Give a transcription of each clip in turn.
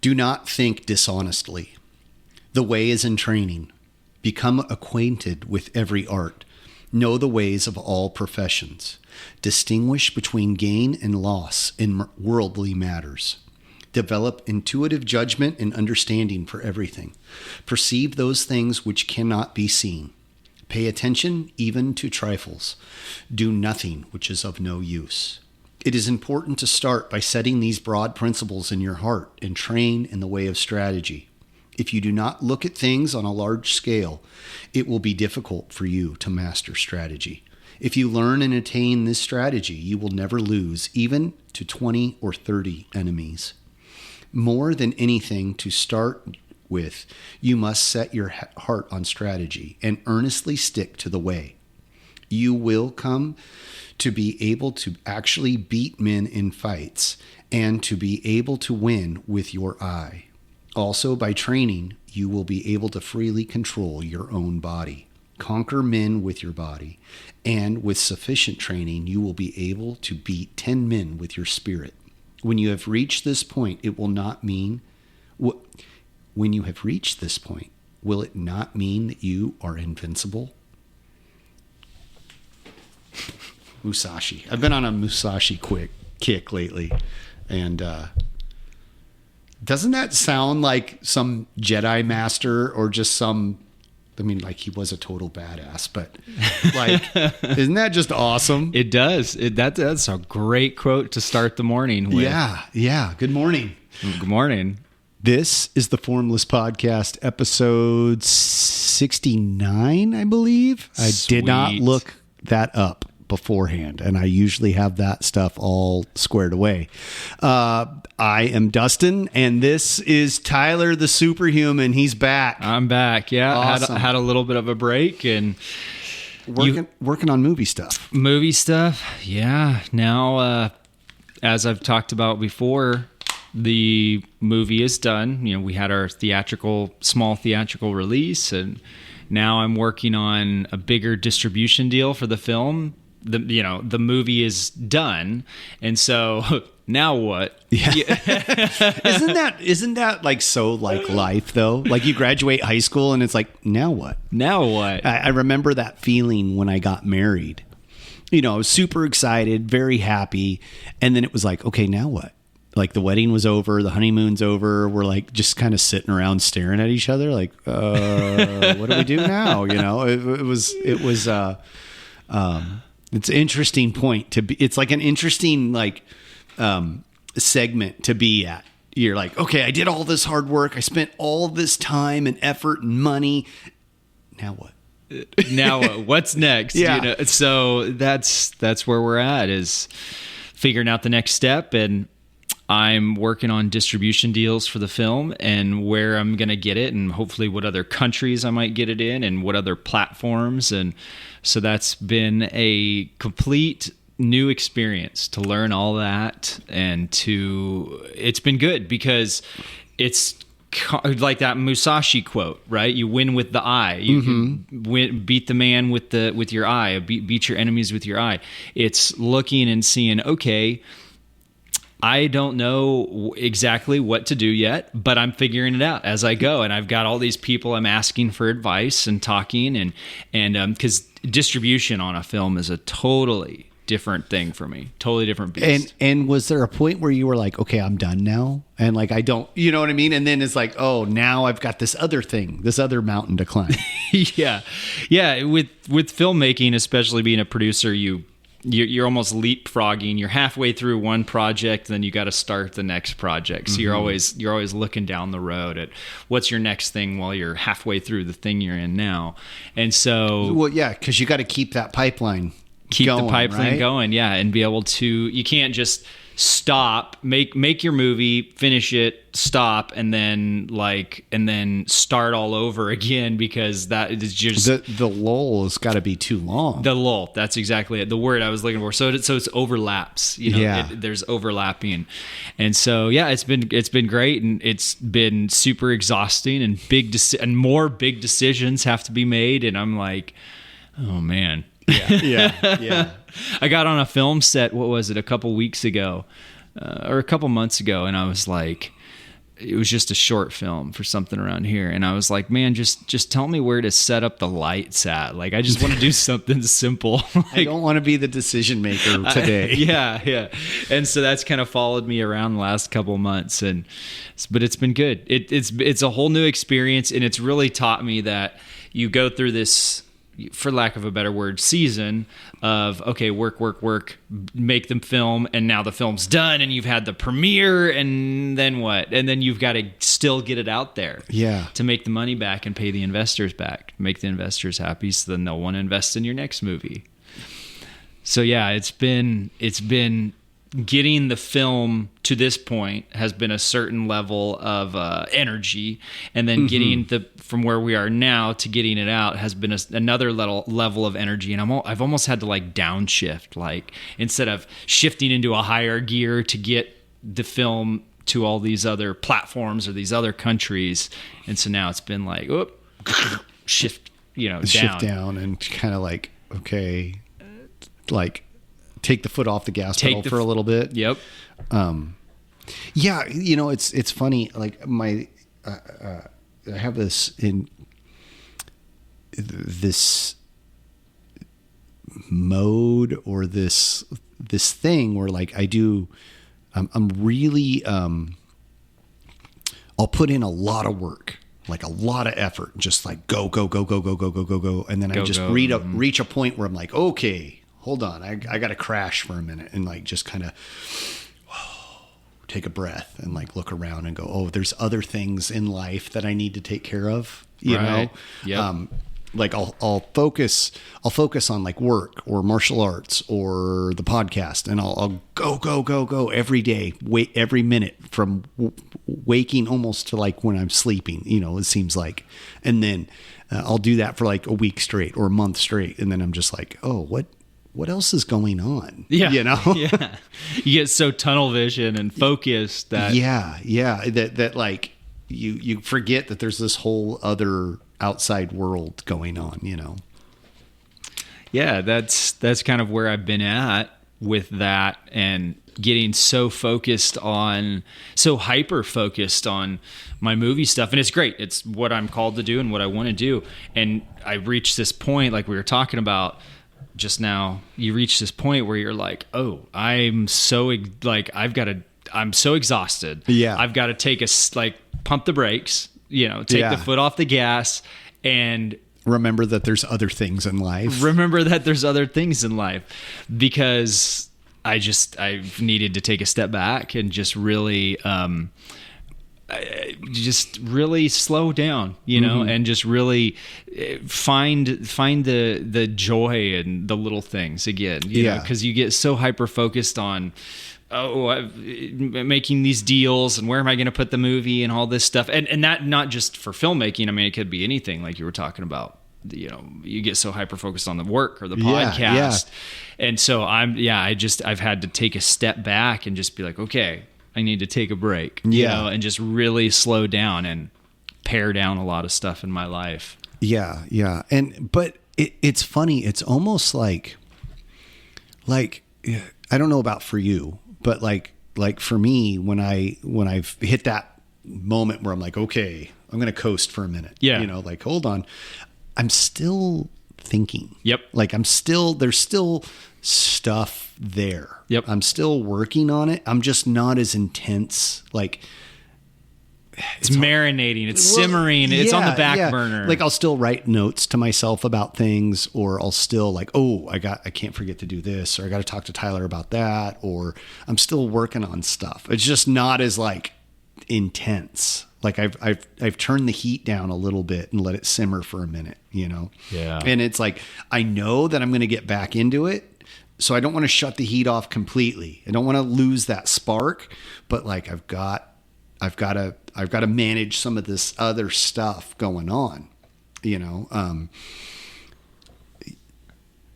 Do not think dishonestly. The way is in training. Become acquainted with every art. Know the ways of all professions. Distinguish between gain and loss in worldly matters. Develop intuitive judgment and understanding for everything. Perceive those things which cannot be seen. Pay attention even to trifles. Do nothing which is of no use. It is important to start by setting these broad principles in your heart and train in the way of strategy. If you do not look at things on a large scale, it will be difficult for you to master strategy. If you learn and attain this strategy, you will never lose, even to 20 or 30 enemies. More than anything to start with, you must set your heart on strategy and earnestly stick to the way. You will come to be able to actually beat men in fights and to be able to win with your eye. Also, by training, you will be able to freely control your own body, conquer men with your body, and with sufficient training, you will be able to beat 10 men with your spirit. When you have reached this point, it will not mean... When you have reached this point, will it not mean that you are invincible? Musashi. I've been on a Musashi kick lately. And doesn't that sound like some Jedi master or just some... I mean, like, he was a total badass, but like, isn't that just awesome? It does. That's a great quote to start the morning with. Yeah. Good morning. Good morning. This is the Formless Podcast, episode 69, I believe. I did not look that up beforehand, and I usually have that stuff all squared away. I am Dustin, and this is Tyler the Superhuman. He's back. I'm back. Yeah, awesome. had a little bit of a break and working on movie stuff. Movie stuff, yeah. Now, as I've talked about before, the movie is done. You know, we had our small theatrical release, and now I'm working on a bigger distribution deal for the film. The movie is done, and so now what? Yeah. Isn't that like so like life though? Like you graduate high school and it's like, now what? Now what? I remember that feeling when I got married. You know, I was super excited, very happy, and then it was like, okay, now what? Like the wedding was over, the honeymoon's over. We're like just kind of sitting around staring at each other, like, what do we do now? You know, it's an interesting point to be. It's like an interesting segment to be at. You're like, okay, I did all this hard work. I spent all this time and effort and money. Now what? Now what's next? Yeah. You know? So that's where we're at, is figuring out the next step. And I'm working on distribution deals for the film and where I'm going to get it, and hopefully what other countries I might get it in and what other platforms. And so that's been a complete new experience to learn all that. And it's been good because it's like that Musashi quote, right? You win with the eye. You can beat the man with your eye, beat your enemies with your eye. It's looking and seeing, okay, I don't know exactly what to do yet, but I'm figuring it out as I go. And I've got all these people I'm asking for advice and talking, and because distribution on a film is a totally different thing for me, totally different beast. And was there a point where you were like, okay, I'm done now? And like, I don't, you know what I mean? And then it's like, oh, now I've got this other thing, this other mountain to climb. Yeah. With filmmaking, especially being a producer, you're almost leapfrogging. You're halfway through one project, then you got to start the next project. So you're always looking down the road at what's your next thing while you're halfway through the thing you're in now. And so, well, yeah, because you got to keep that pipeline. The pipeline going, yeah, and be able to. You can't just stop, make your movie, finish it, stop, and then start all over again, because that is just the lull has got to be too long. The lull, that's exactly it. The word I was looking for. So it's overlaps. You know, yeah. There's overlapping, and so yeah, it's been great, and it's been super exhausting, and more big decisions have to be made, and I'm like, oh man. Yeah. I got on a film set, what was it, a couple weeks ago, or a couple months ago, and I was like, it was just a short film for something around here. And I was like, man, just tell me where to set up the lights at. Like, I just want to do something simple. Like, I don't want to be the decision maker today. Yeah. And so that's kind of followed me around the last couple of months. But it's been good. It's a whole new experience. And it's really taught me that you go through this, for lack of a better word, season of, okay, work, make them film, and now the film's done, and you've had the premiere, and then what? And then you've got to still get it out there to make the money back and pay the investors back, make the investors happy, so then they'll want to invest in your next movie. So yeah, it's been getting the film to this point has been a certain level of energy, and then getting from where we are now to getting it out has been another level of energy. And I've almost had to like downshift, like instead of shifting into a higher gear to get the film to all these other platforms or these other countries. And so now it's been like, shift down and kind of like, okay, like take the foot off the gas pedal for a little bit. Yep. Yeah. It's funny. Like I have this mode or this thing where like I'm really, I'll put in a lot of work, like a lot of effort, just like go. And then I just reach a point where I'm like, okay, hold on. I got to crash for a minute and like just kind of take a breath and like look around and go, oh, there's other things in life that I need to take care of, you know? Yep. Like I'll focus on like work or martial arts or the podcast, and I'll go every day, wait every minute from waking almost to like when I'm sleeping, it seems like. And then I'll do that for like a week straight or a month straight. And then I'm just like, oh, what else is going on? Yeah. Yeah. You get so tunnel vision and focused that. Yeah. That like you forget that there's this whole other outside world going on, Yeah. That's kind of where I've been at with that, and getting so hyper focused on my movie stuff. And it's great. It's what I'm called to do and what I want to do. And I reached this point, like we were talking about just now, you reach this point where you're like, oh, I'm so exhausted. Yeah. I've got to pump the brakes, take the foot off the gas, and remember that there's other things in life. Because I've needed to take a step back and just really, slow down, and just really find the joy in the little things again, know, because you get so hyper focused on, making these deals and where am I going to put the movie and all this stuff. And that not just for filmmaking. I mean, it could be anything like you were talking about. You get so hyper focused on the work or the podcast. Yeah. And so I've had to take a step back and just be like, okay, I need to take a break, and just really slow down and pare down a lot of stuff in my life. Yeah. Yeah. But it's funny. It's almost like, I don't know about for you, but like for me, when I've hit that moment where I'm like, okay, I'm going to coast for a minute. Yeah. Like, hold on. I'm still thinking. Yep. Like there's still stuff there. Yep. I'm still working on it. I'm just not as intense. Like it's marinating, it's simmering, it's on the back burner. Like I'll still write notes to myself about things, or I'll still like, oh, I can't forget to do this, or I got to talk to Tyler about that, or I'm still working on stuff. It's just not as like intense. Like I've turned the heat down a little bit and let it simmer for a minute, Yeah. And it's like, I know that I'm going to get back into it. So I don't want to shut the heat off completely. I don't want to lose that spark, but like I've got to manage some of this other stuff going on, I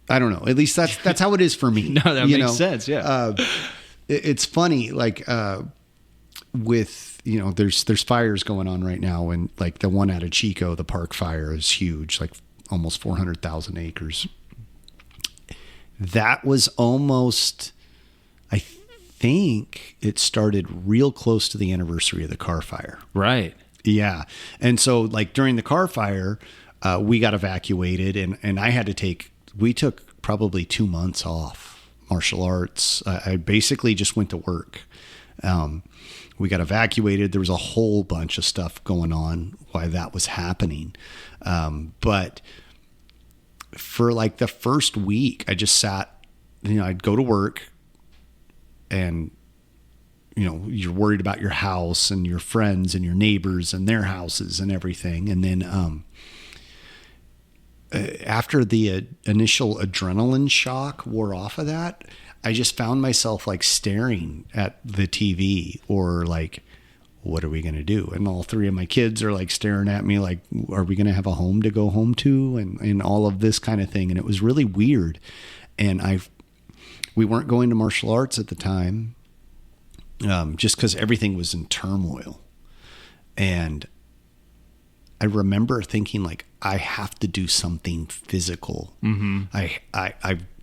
don't know. At least that's how it is for me. No, that makes sense. Yeah. It's funny. Like, with, there's fires going on right now, and like the one out of Chico, the park fire is huge, like almost 400,000 acres. That was almost, I think it started real close to the anniversary of the car fire. Right. Yeah. And so like during the car fire, we got evacuated and we took probably 2 months off martial arts. I basically just went to work. We got evacuated. There was a whole bunch of stuff going on while that was happening. But for like the first week, I just sat, I'd go to work and, you're worried about your house and your friends and your neighbors and their houses and everything. And then, after the initial adrenaline shock wore off of that, I just found myself like staring at the TV or like, what are we going to do? And all three of my kids are like staring at me like, are we going to have a home to go home to? And all of this kind of thing. And it was really weird. And we weren't going to martial arts at the time, just because everything was in turmoil. And I remember thinking like, I have to do something physical. Mm-hmm.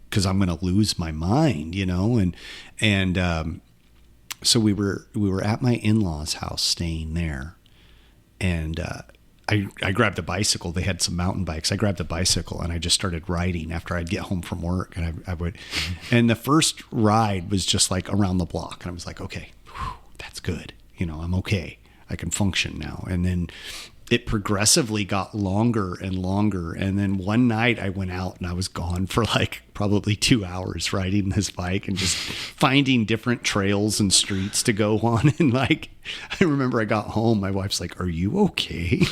Because I'm going to lose my mind, and so we were at my in-laws' house staying there, and I grabbed a bicycle. They had some mountain bikes. I grabbed a bicycle and I just started riding after I'd get home from work, and I would, and the first ride was just like around the block, and I was like, okay, that's good, I'm okay. I can function now, and then it progressively got longer and longer. And then one night I went out and I was gone for like probably 2 hours riding this bike and just finding different trails and streets to go on. And like, I remember I got home, my wife's like, are you okay?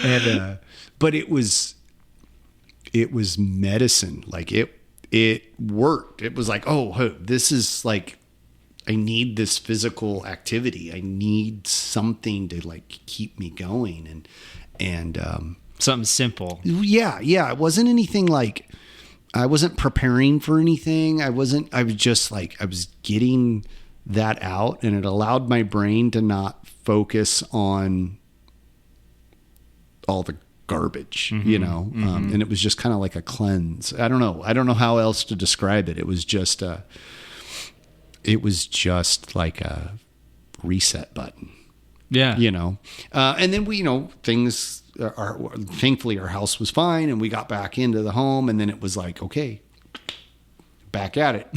And, but it was medicine. Like it worked. It was like, oh, this is like, I need this physical activity. I need something to like keep me going and something simple. Yeah. It wasn't anything like, I wasn't preparing for anything. I was just like, I was getting that out, and it allowed my brain to not focus on all the garbage, mm-hmm. And it was just kind of like a cleanse. I don't know how else to describe it. It was just like a reset button. Yeah. And then things thankfully our house was fine and we got back into the home, and then it was like, okay, back at it,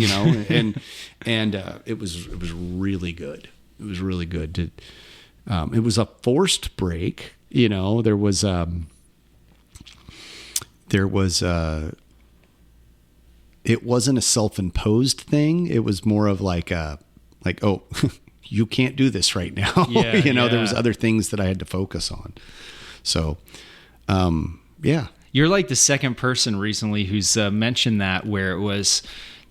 and it was really good. It was really good to, it was a forced break. There was it wasn't a self-imposed thing. It was more of like, oh, you can't do this right now. Yeah, There was other things that I had to focus on. So, yeah. You're like the second person recently who's mentioned that, where it was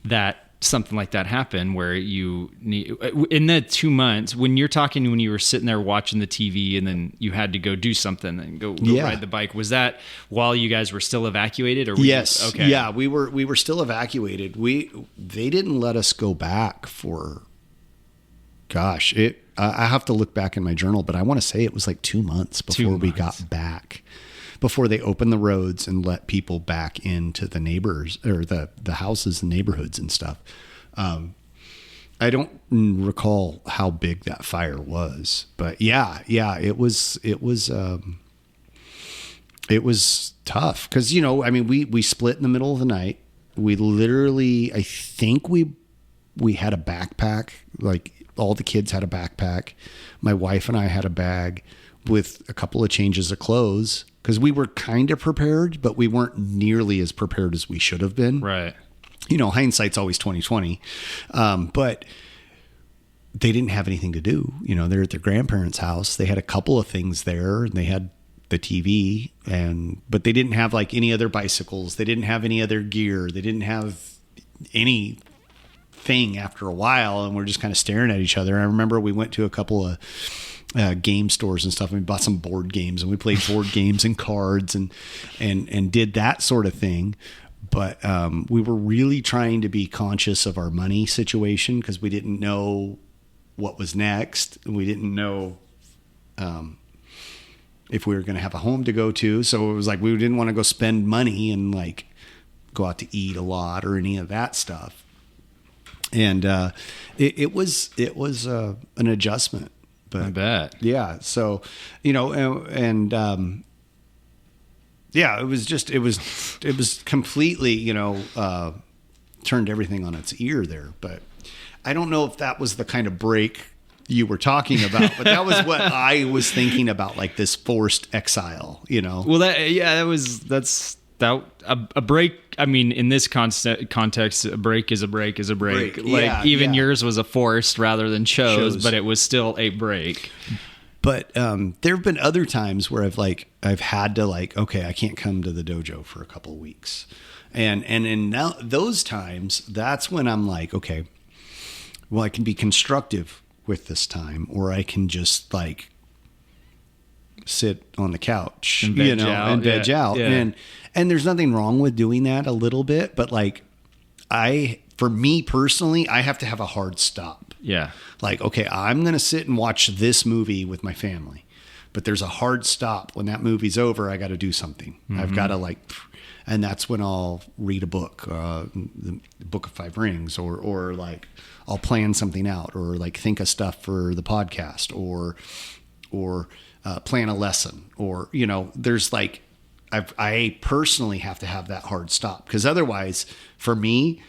that something like that happened, where you need, in the 2 months when you're talking, when you were sitting there watching the TV and then you had to go do something and go ride the bike. Was that while you guys were still evacuated, or? Yes. Okay. Yeah. We were still evacuated. They didn't let us go back for, gosh, I have to look back in my journal, but I want to say it was like 2 months before we got back, before they opened the roads and let people back into the neighbors or the houses and neighborhoods and stuff. I don't recall how big that fire was, but yeah, it was tough. 'Cause, we split in the middle of the night. We literally, I think we had a backpack, like all the kids had a backpack. My wife and I had a bag with a couple of changes of clothes, because we were kind of prepared, but we weren't nearly as prepared as we should have been. Right. Hindsight's always 20/20. But they didn't have anything to do. They're at their grandparents' house. They had a couple of things there, and they had the TV, but they didn't have like any other bicycles. They didn't have any other gear. They didn't have anything after a while, and we're just kind of staring at each other. I remember we went to a couple of game stores and stuff, and we bought some board games, and we played board games and cards and did that sort of thing. But we were really trying to be conscious of our money situation, because we didn't know what was next, and we didn't know if we were going to have a home to go to. So it was like we didn't want to go spend money and like go out to eat a lot or any of that stuff. And it was an adjustment. But I bet. Yeah. So, and yeah, it was completely, turned everything on its ear there. But I don't know if that was the kind of break you were talking about, but that was what I was thinking about, like this forced exile, Well, a break. I mean, in this context, a break is a break is a break. Like yours was a forced rather than chose, but it was still a break. But there have been other times where I've had to okay, I can't come to the dojo for a couple of weeks. And in those times, that's when I'm like, okay, well, I can be constructive with this time, or I can just sit on the couch, and veg out. Yeah. And there's nothing wrong with doing that a little bit, but for me personally, I have to have a hard stop. Yeah. Okay, I'm going to sit and watch this movie with my family, but there's a hard stop. When that movie's over, I got to do something. Mm-hmm. I've got to and that's when I'll read a book, the Book of Five Rings, or I'll plan something out, or think of stuff for the podcast, or plan a lesson, or, there's I personally have to have that hard stop, because otherwise for me,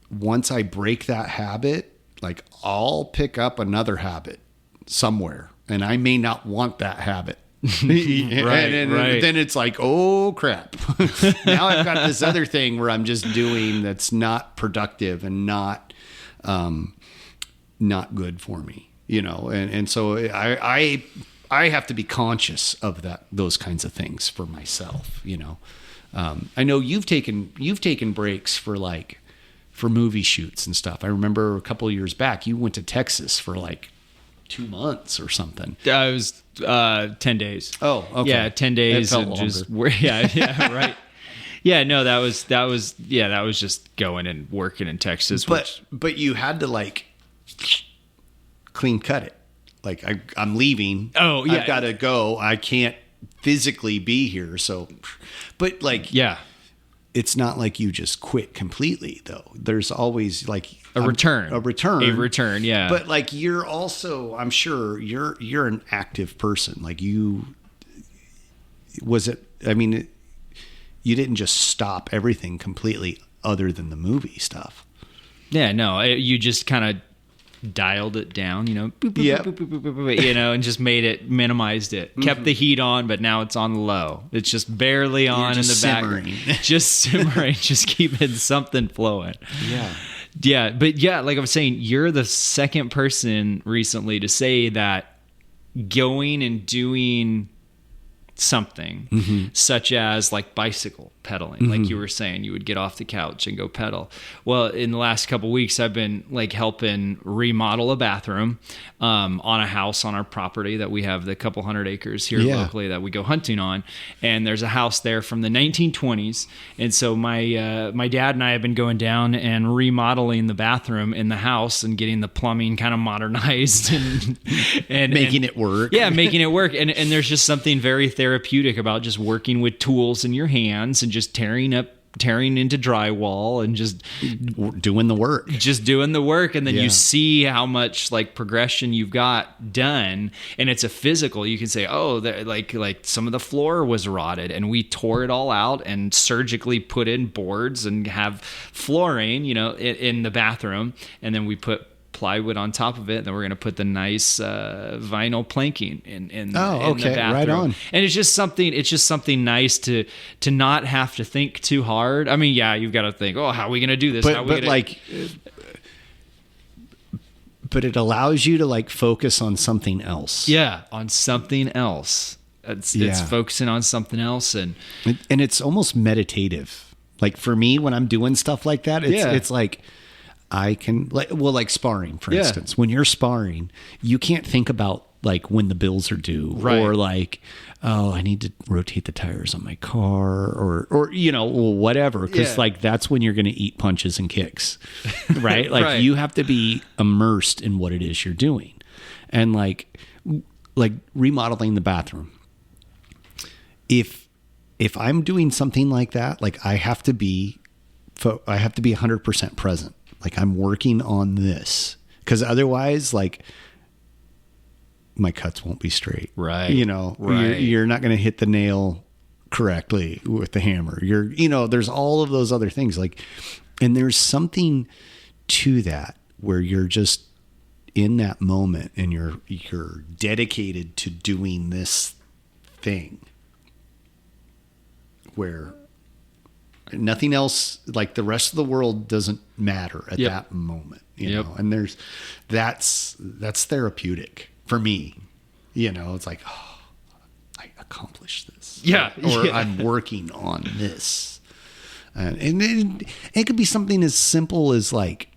once I break that habit, I'll pick up another habit somewhere, and I may not want that habit. Right. Then it's oh crap. Now I've got this other thing where I'm just doing that's not productive and not good for me, and so I have to be conscious of those kinds of things for myself. I know you've taken breaks for movie shoots and stuff. I remember a couple of years back, you went to Texas for 2 months or something. It was 10 days. Oh, okay. Yeah, 10 days. That felt longer. Yeah, right. Yeah, no, that was just going and working in Texas. But you had to clean cut it. I'm leaving. Oh, yeah. I've got to go. I can't physically be here. So, but yeah. It's not like you just quit completely, though. There's always a return. A return, yeah. But you're also, I'm sure you're an active person. You didn't just stop everything completely other than the movie stuff. Yeah, no, you just kind of dialed it down, boop, boop, boop, boop, boop, boop, boop, and just minimized it. Mm-hmm. Kept the heat on, but now it's on low. It's just barely on in the background. Just simmering, just keeping something flowing. Yeah. Yeah, but like I was saying, you're the second person recently to say that going and doing something, mm-hmm. such as bicycle pedaling, mm-hmm. like you were saying, you would get off the couch and go pedal. Well, in the last couple of weeks, I've been helping remodel a bathroom on a house on our property that we have, the couple 100 acres here locally that we go hunting on. And there's a house there from the 1920s. And so my dad and I have been going down and remodeling the bathroom in the house and getting the plumbing kind of modernized and making it work. Yeah, making it work. And there's just something very therapeutic about just working with tools in your hands and just tearing into drywall and just doing the work. And then you see how much progression you've got done. And it's a physical, you can say, oh, some of the floor was rotted and we tore it all out and surgically put in boards and have flooring, in the bathroom. And then we put plywood on top of it, and then we're going to put the nice vinyl planking in the bathroom. Right on. And it's just something nice to not have to think too hard. I mean, yeah, you've got to think, how are we going to do this? But it allows you to focus on something else. Yeah, on something else. It's focusing on something else, and it's almost meditative. For me, when I'm doing stuff like that, it's I can sparring, for instance. When you're sparring, you can't think about when the bills are due, right. Or I need to rotate the tires on my car, or whatever, because that's when you're going to eat punches and kicks, right? Right. You have to be immersed in what it is you're doing, and remodeling the bathroom. If I'm doing something like that, I have to be I have to be 100% present. Like I'm working on this, because otherwise, like my cuts won't be straight. Right. Right. You're not going to hit the nail correctly with the hammer. There's all of those other things, like, and there's something to that where you're just in that moment and you're dedicated to doing this thing where nothing else, like the rest of the world, doesn't matter at that moment, you know. And that's therapeutic for me. It's like, oh, I accomplished this. Or I'm working on this. And it could be something as simple as like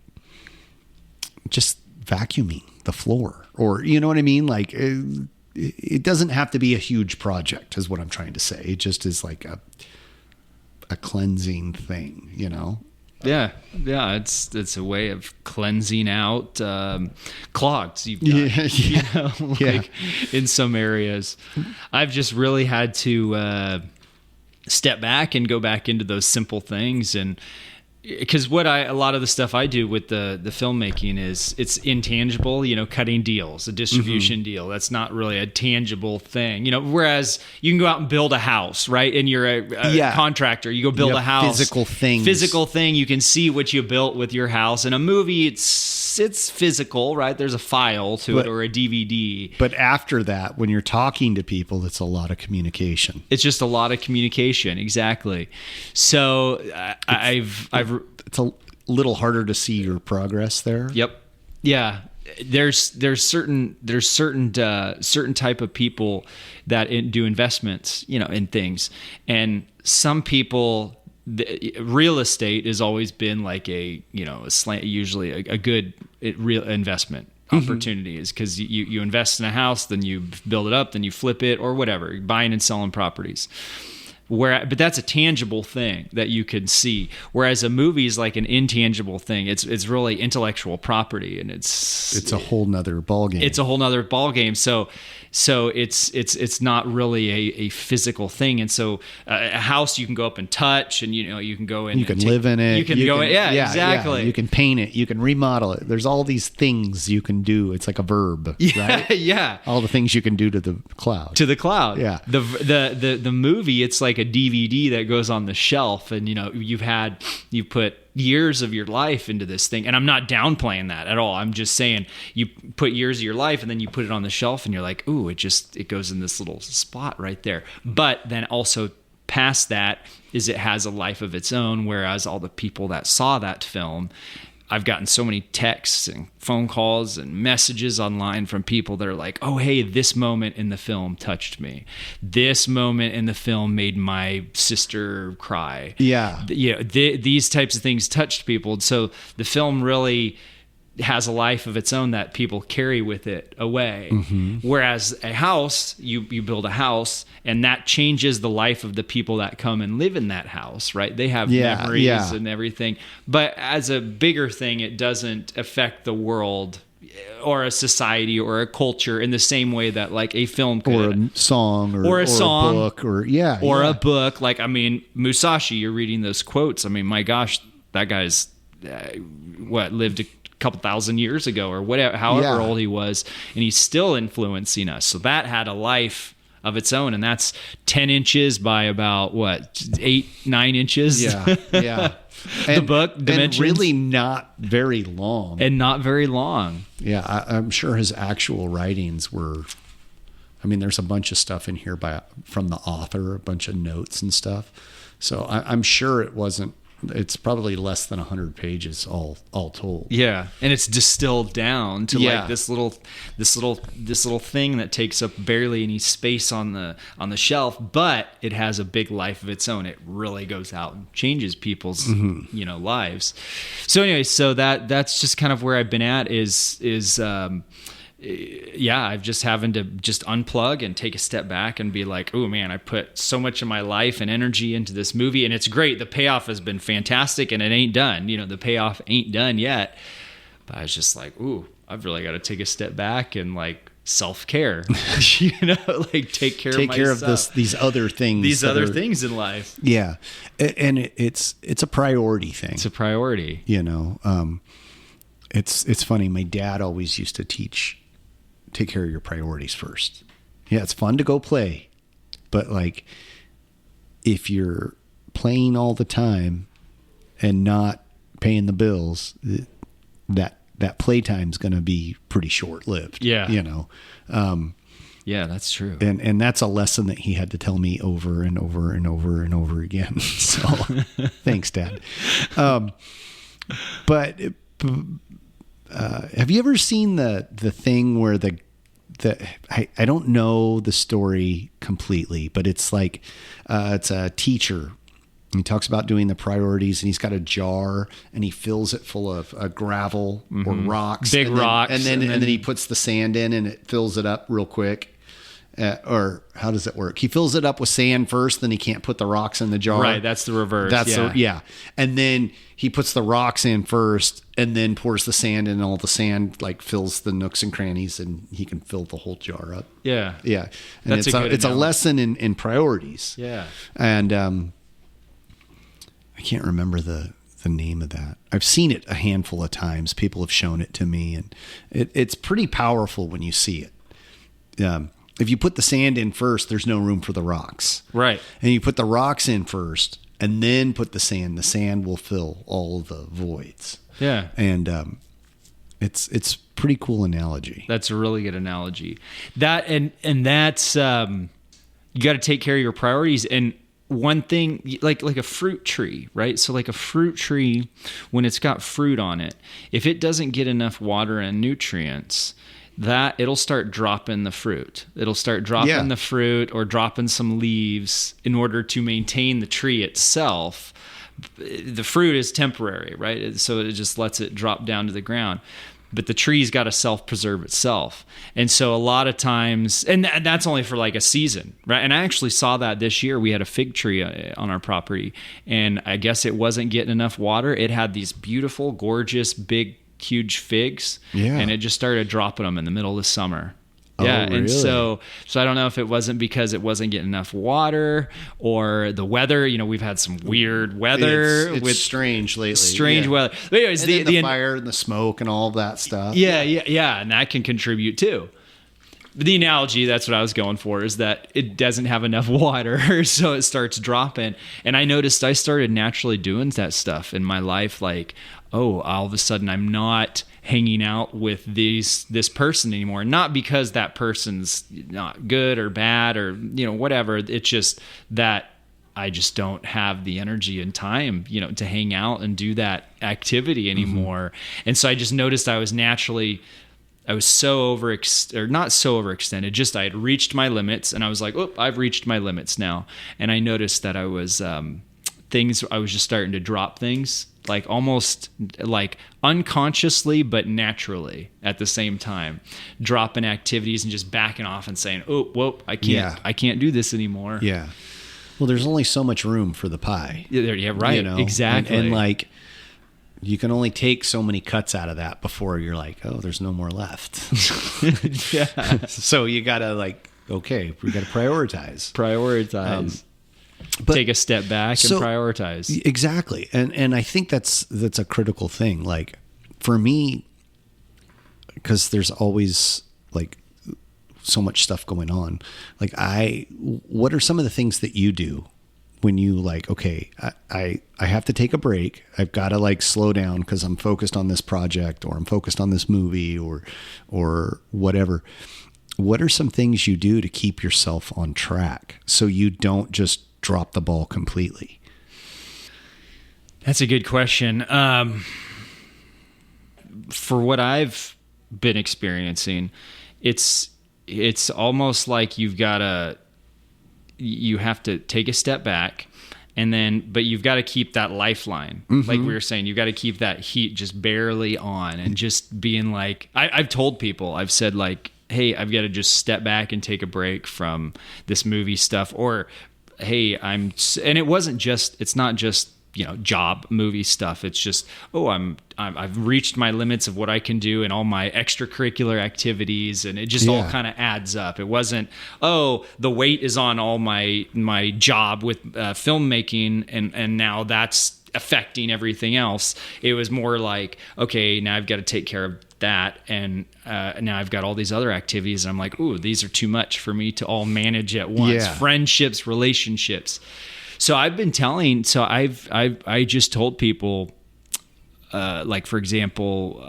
just vacuuming the floor, or you know what I mean? Like it doesn't have to be a huge project, is what I'm trying to say. It just is like a cleansing thing, Yeah. It's a way of cleansing out clogs you've got, in some areas. I've just really had to step back and go back into those simple things, and because a lot of the stuff I do with the filmmaking is it's intangible, cutting deals, a distribution deal. That's not really a tangible thing, whereas you can go out and build a house, right? And you're a contractor, you go build a house. Physical thing. You can see what you built with your house. In a movie, it's physical, right? There's a file to it or a DVD. But after that, when you're talking to people, it's a lot of communication. It's just a lot of communication. Exactly. So it's a little harder to see your progress there. Yep. Yeah. There's certain type of people that do investments, in things, and some people. Real estate has always been like usually a good real investment opportunity, is because you invest in a house, then you build it up, then you flip it or whatever, buying and selling properties. But that's a tangible thing that you can see. Whereas a movie is like an intangible thing. It's really intellectual property, and it's a whole nother ballgame. It's a whole nother ballgame. So it's not really a physical thing. And so a house you can go up and touch, and you can go in. You can live in it. You can go in. Yeah, exactly. Yeah. You can paint it. You can remodel it. There's all these things you can do. It's like a verb, right? Yeah. All the things you can do to the cloud. Yeah. The movie, it's like a DVD that goes on the shelf, and you put years of your life into this thing, and I'm not downplaying that at all. I'm just saying you put years of your life, and then you put it on the shelf, and you're like, ooh, it goes in this little spot right there. But then also past that is it has a life of its own, whereas all the people that saw that film, I've gotten so many texts and phone calls and messages online from people that are like, oh, hey, this moment in the film touched me. This moment in the film made my sister cry. Yeah. These types of things touched people. So the film really has a life of its own that people carry with it away. Mm-hmm. Whereas a house, you build a house, and that changes the life of the people that come and live in that house, right? They have memories and everything. But as a bigger thing, it doesn't affect the world or a society or a culture in the same way that like a film could. Or a song or a book or a book. Like, Musashi, you're reading those quotes. My gosh, that guy's lived a couple thousand years ago or whatever, however old he was, and he's still influencing us. So that had a life of its own, and that's 10 inches by about 8-9 inches. Yeah. The book dimensions, and really not very long. Yeah, I'm sure his actual writings were. There's a bunch of stuff in here from the author, a bunch of notes and stuff. So I'm sure it wasn't. It's probably less than 100 pages all told. Yeah, and it's distilled down to like this little thing that takes up barely any space on the shelf, but it has a big life of its own. It really goes out and changes people's lives. So anyway, that's just kind of where I've been at I've just having to just unplug and take a step back and be like, oh man, I put so much of my life and energy into this movie, and it's great. The payoff has been fantastic, and it ain't done. The payoff ain't done yet. But I was just like, ooh, I've really got to take a step back and like self-care. Like take care of these other things. Things in life. Yeah. And it's a priority thing. It's a priority. It's funny. My dad always used to teach, take care of your priorities first. Yeah, it's fun to go play, but like if you're playing all the time and not paying the bills, that playtime's going to be pretty short-lived. Yeah. Yeah, that's true. And that's a lesson that he had to tell me over and over and over and over again. So thanks, Dad. But have you ever seen the thing where I don't know the story completely, but it's like it's a teacher. He talks about doing the priorities, and he's got a jar and he fills it full of gravel or rocks, big rocks, and then he puts the sand in and it fills it up real quick. Or how does it work? He fills it up with sand first, then he can't put the rocks in the jar. Right, that's the reverse. And then he puts the rocks in first and then pours the sand in, and all the sand like fills the nooks and crannies, and he can fill the whole jar up. Yeah. Yeah. And it's a lesson in priorities. Yeah. And I can't remember the name of that. I've seen it a handful of times. People have shown it to me, and it's pretty powerful when you see it. If you put the sand in first, there's no room for the rocks. Right. And you put the rocks in first and then put the sand will fill all of the voids. Yeah. And it's pretty cool analogy. That's a really good analogy. That and that's you got to take care of your priorities. And one thing, like a fruit tree, right? So like a fruit tree, when it's got fruit on it, if it doesn't get enough water and nutrients, that it'll start dropping the fruit. It'll start dropping the fruit or dropping some leaves in order to maintain the tree itself. The fruit is temporary, right? So it just lets it drop down to the ground. But the tree's got to self-preserve itself. And so a lot of times, and that's only for like a season, right? And I actually saw that this year. We had a fig tree on our property, and I guess it wasn't getting enough water. It had these beautiful, gorgeous, big, huge figs, and it just started dropping them in the middle of the summer. Yeah, really? And so I don't know if it wasn't because it wasn't getting enough water or the weather. We've had some weird weather. It's strange lately. Strange weather. But anyways, and the fire and the smoke and all that stuff. Yeah, and that can contribute too. The analogy, that's what I was going for, is that it doesn't have enough water, so it starts dropping. And I noticed I started naturally doing that stuff in my life, like, oh, all of a sudden I'm not hanging out with this person anymore. Not because that person's not good or bad or whatever. It's just that I just don't have the energy and time, to hang out and do that activity anymore. And so I just noticed I was so not so overextended, just I had reached my limits, and I was like, oh, I've reached my limits now. And I noticed that I was I was just starting to drop things, like almost like unconsciously but naturally at the same time, dropping activities and just backing off and saying, oh, whoa, I can't do this anymore. Yeah. Well, there's only so much room for the pie. Yeah, right. Exactly. And like, you can only take so many cuts out of that before you're like, oh, there's no more left. Yeah. So you got to we got to prioritize. Take a step back and prioritize. Exactly. And I think that's a critical thing. Like for me, because there's always like so much stuff going on. Like what are some of the things that you do when you like, okay, I have to take a break. I've got to slow down because I'm focused on this project, or I'm focused on this movie, or whatever. What are some things you do to keep yourself on track so you don't just drop the ball completely? That's a good question. For what I've been experiencing, it's almost like you have to take a step back, but you've got to keep that lifeline. Mm-hmm. Like we were saying, you've got to keep that heat just barely on, and just being like, I've told people, I've said like, hey, I've got to just step back and take a break from this movie stuff, or hey, it's not just job movie stuff. It's just, I've reached my limits of what I can do and all my extracurricular activities, and it just all kind of adds up. It wasn't, the weight is on all my job with filmmaking, and now that's affecting everything else. It was more like, okay, now I've got to take care of that, and now I've got all these other activities, and I'm like, ooh, these are too much for me to all manage at once. Friendships, relationships. So I've been telling, I just told people, like, for example,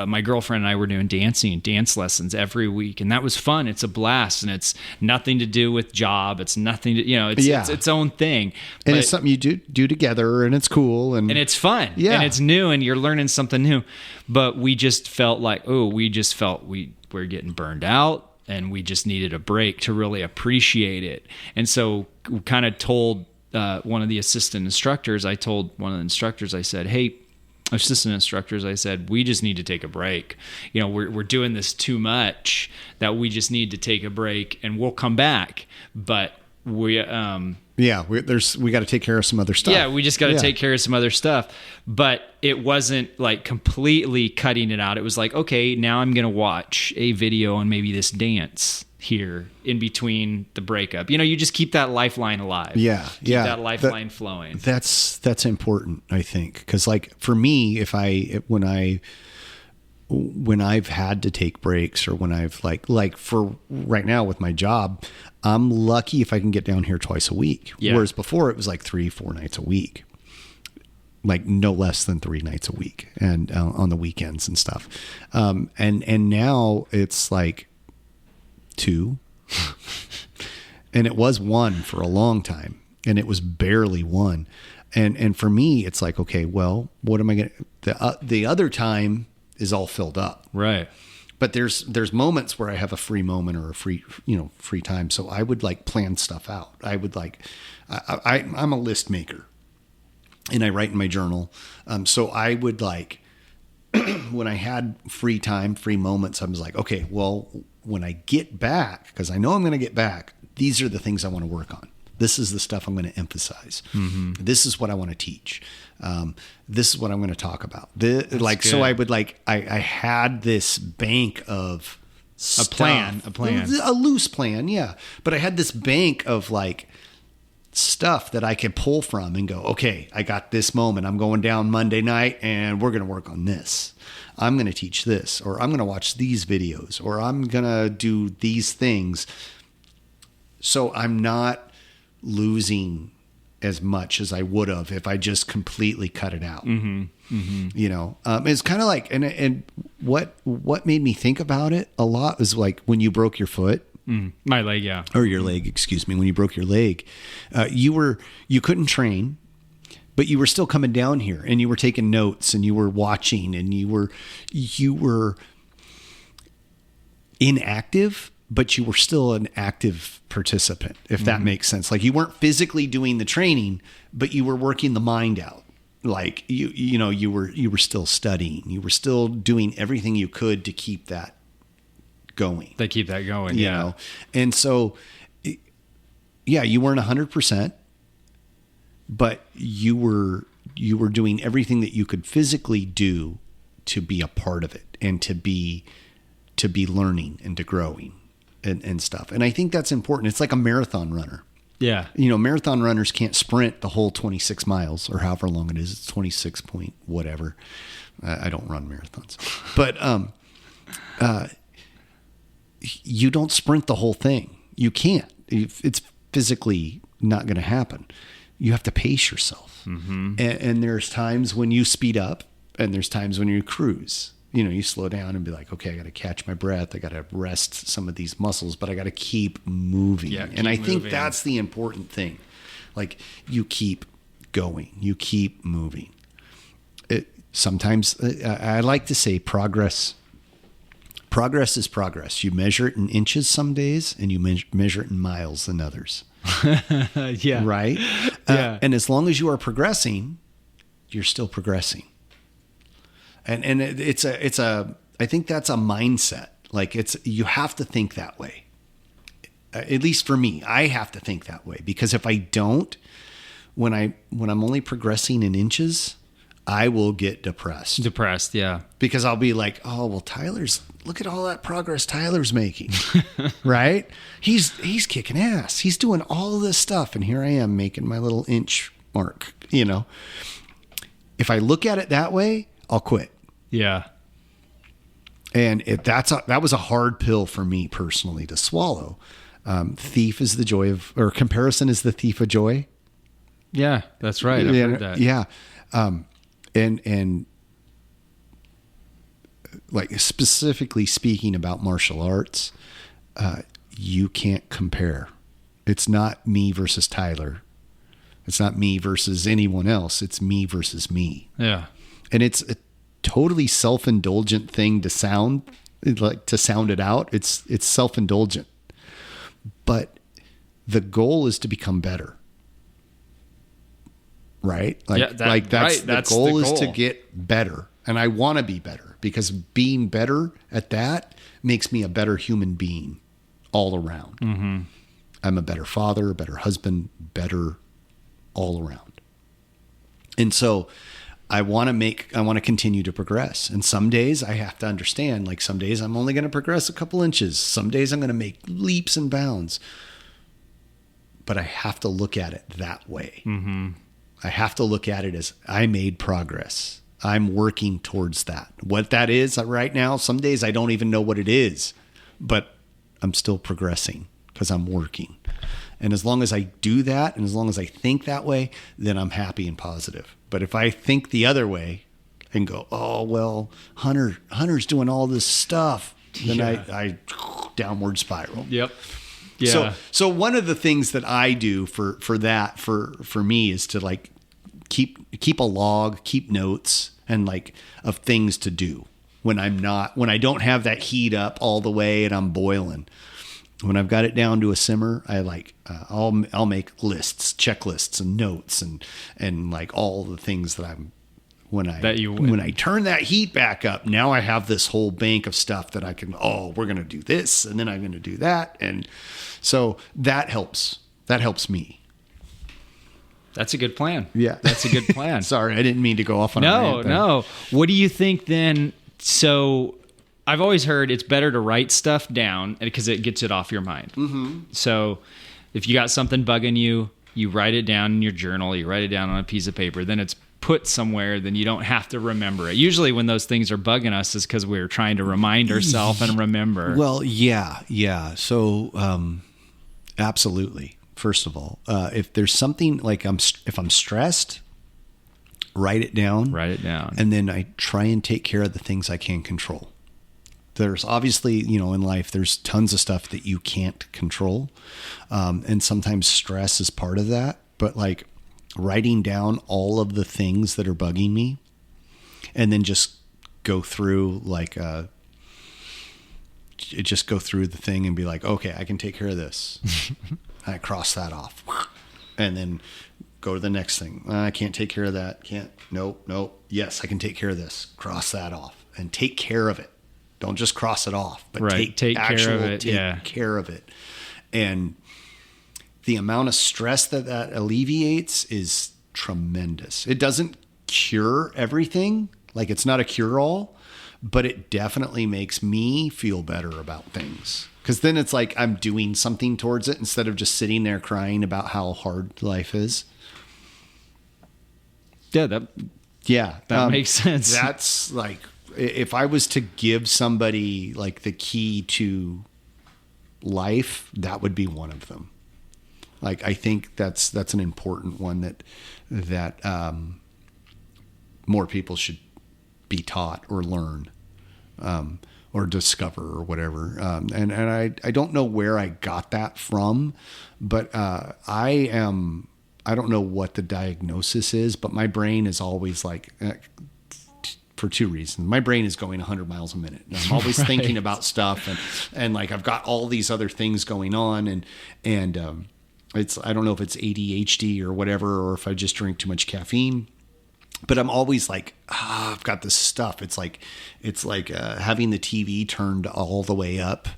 my girlfriend and I were doing dance lessons every week, and that was fun. It's a blast, and it's nothing to do with job. It's nothing to, it's its own thing. And it's something you do together, and it's cool. And it's fun. Yeah. And it's new, and you're learning something new. But we just felt like, we're getting burned out, and we just needed a break to really appreciate it. And so we kind of told one of the assistant instructors, I said, hey, assistant instructors, I said, we just need to take a break. We're doing this too much that we just need to take a break, and we'll come back. But we got to take care of some other stuff. Yeah, we just got to take care of some other stuff. But it wasn't like completely cutting it out. It was like, okay, now I'm going to watch a video on maybe this dance here in between the breakup. You just keep that lifeline alive. Keep that lifeline flowing. That's important, I think, because like for me, when I've had to take breaks, or when I've like for right now with my job, I'm lucky if I can get down here twice a week. Yeah. Whereas before it was like 3-4 nights a week, like no less than 3 nights a week, and on the weekends and stuff. And now it's like 2, and it was 1 for a long time, and it was barely 1. And for me, it's like, okay, well, what am I going to, the other time is all filled up. Right. But there's moments where I have a free moment or a free time. So I would like plan stuff out. I would like, I'm a list maker, and I write in my journal. So I would like, when I had free time, free moments, I was like, okay, well, when I get back, because I know I'm going to get back, these are the things I want to work on. This is the stuff I'm going to emphasize. Mm-hmm. This is what I want to teach. This is what I'm going to talk about. So I would like, I had this bank of stuff, a loose plan. Yeah. But I had this bank of like stuff that I could pull from and go, okay, I got this moment. I'm going down Monday night, and we're going to work on this. I'm going to teach this, or I'm going to watch these videos, or I'm going to do these things. So I'm not losing as much as I would have if I just completely cut it out. Mm-hmm. Mm-hmm. It's kind of like, and what made me think about it a lot was like when you broke your foot. My leg, yeah. Or your leg, excuse me. When you broke your leg, you couldn't train, but you were still coming down here, and you were taking notes, and you were watching, and you were inactive, but you were still an active participant, if that makes sense. Like you weren't physically doing the training, but you were working the mind out. Like you were still studying. You were still doing everything you could to keep that going. You know? And so, yeah, you weren't 100%, but you were doing everything that you could physically do to be a part of it, and to be learning and to growing and stuff. And I think that's important. It's like a marathon runner. Yeah. Marathon runners can't sprint the whole 26 miles or however long it is. It's 26 point whatever. I don't run marathons, but, you don't sprint the whole thing. You can't. It's physically not going to happen. You have to pace yourself. Mm-hmm. And there's times when you speed up, and there's times when you cruise. You slow down and be like, okay, I got to catch my breath. I got to rest some of these muscles, but I got to keep moving. Yeah, and I think that's the important thing. Like you keep going, you keep moving. Sometimes I like to say progress is progress. You measure it in inches some days, and you measure it in miles in others. Yeah. Right? Yeah. And as long as you are progressing, you're still progressing. And I think that's a mindset. Like you have to think that way. At least for me, I have to think that way, because if I don't, when I'm only progressing in inches, I will get depressed. Depressed, yeah. Because I'll be like, oh, well, look at all that progress Tyler's making, right? He's kicking ass. He's doing all this stuff. And here I am making my little inch mark, If I look at it that way, I'll quit. Yeah. And that was a hard pill for me personally to swallow. Comparison is the thief of joy. Yeah, that's right. I've heard that. Yeah. And like specifically speaking about martial arts, you can't compare. It's not me versus Tyler. It's not me versus anyone else. It's me versus me. Yeah. And it's a totally self-indulgent thing to sound it out. It's self-indulgent, but the goal is to become better. Right? The goal is to get better. And I want to be better because being better at that makes me a better human being all around. Mm-hmm. I'm a better father, a better husband, better all around. And so I want to continue to progress. And some days I have to understand, like some days I'm only going to progress a couple inches. Some days I'm going to make leaps and bounds. But I have to look at it that way. Mm-hmm. I have to look at it as I made progress. I'm working towards that. What that is right now, some days I don't even know what it is, but I'm still progressing because I'm working. And as long as I do that, and as long as I think that way, then I'm happy and positive. But if I think the other way and go, oh, well, Hunter's doing all this stuff, then I downward spiral. Yep. Yeah. So one of the things that I do for me is to like keep a log, keep notes and like of things to do when I don't have that heat up all the way and I'm boiling. When I've got it down to a simmer, I I'll make lists, checklists and notes and like all the things that when I turn that heat back up, now I have this whole bank of stuff that I can, we're going to do this and then I'm going to do that. And so that helps me. That's a good plan. Yeah. That's a good plan. Sorry, I didn't mean to go off on a rant there. No. What do you think then? So I've always heard it's better to write stuff down because it gets it off your mind. Mm-hmm. So if you got something bugging you, you write it down in your journal, you write it down on a piece of paper, then it's put somewhere, then you don't have to remember it. Usually when those things are bugging us is because we're trying to remind ourselves and remember. Well, yeah. So absolutely. First of all, if there's something like if I'm stressed, write it down. And then I try and take care of the things I can control. There's obviously, in life, there's tons of stuff that you can't control. And sometimes stress is part of that. But like writing down all of the things that are bugging me and then just go through just go through the thing and be like, okay, I can take care of this. I cross that off and then go to the next thing. I can't take care of that. Nope. Yes, I can take care of this. Cross that off and take care of it. Don't just cross it off, but take care of it. And the amount of stress that alleviates is tremendous. It doesn't cure everything. Like it's not a cure-all, but it definitely makes me feel better about things. Because then it's like I'm doing something towards it instead of just sitting there crying about how hard life is. Yeah, that makes sense. That's like, if I was to give somebody like the key to life, that would be one of them. Like, I think that's an important one that more people should be taught or learn. Or discover or whatever. And I don't know where I got that from, but I don't know what the diagnosis is, but my brain is always like, for two reasons. My brain is going 100 miles a minute. And I'm always thinking about stuff and like I've got all these other things going on and I don't know if it's ADHD or whatever, or if I just drink too much caffeine. But I'm always like, I've got this stuff. It's like having the TV turned all the way up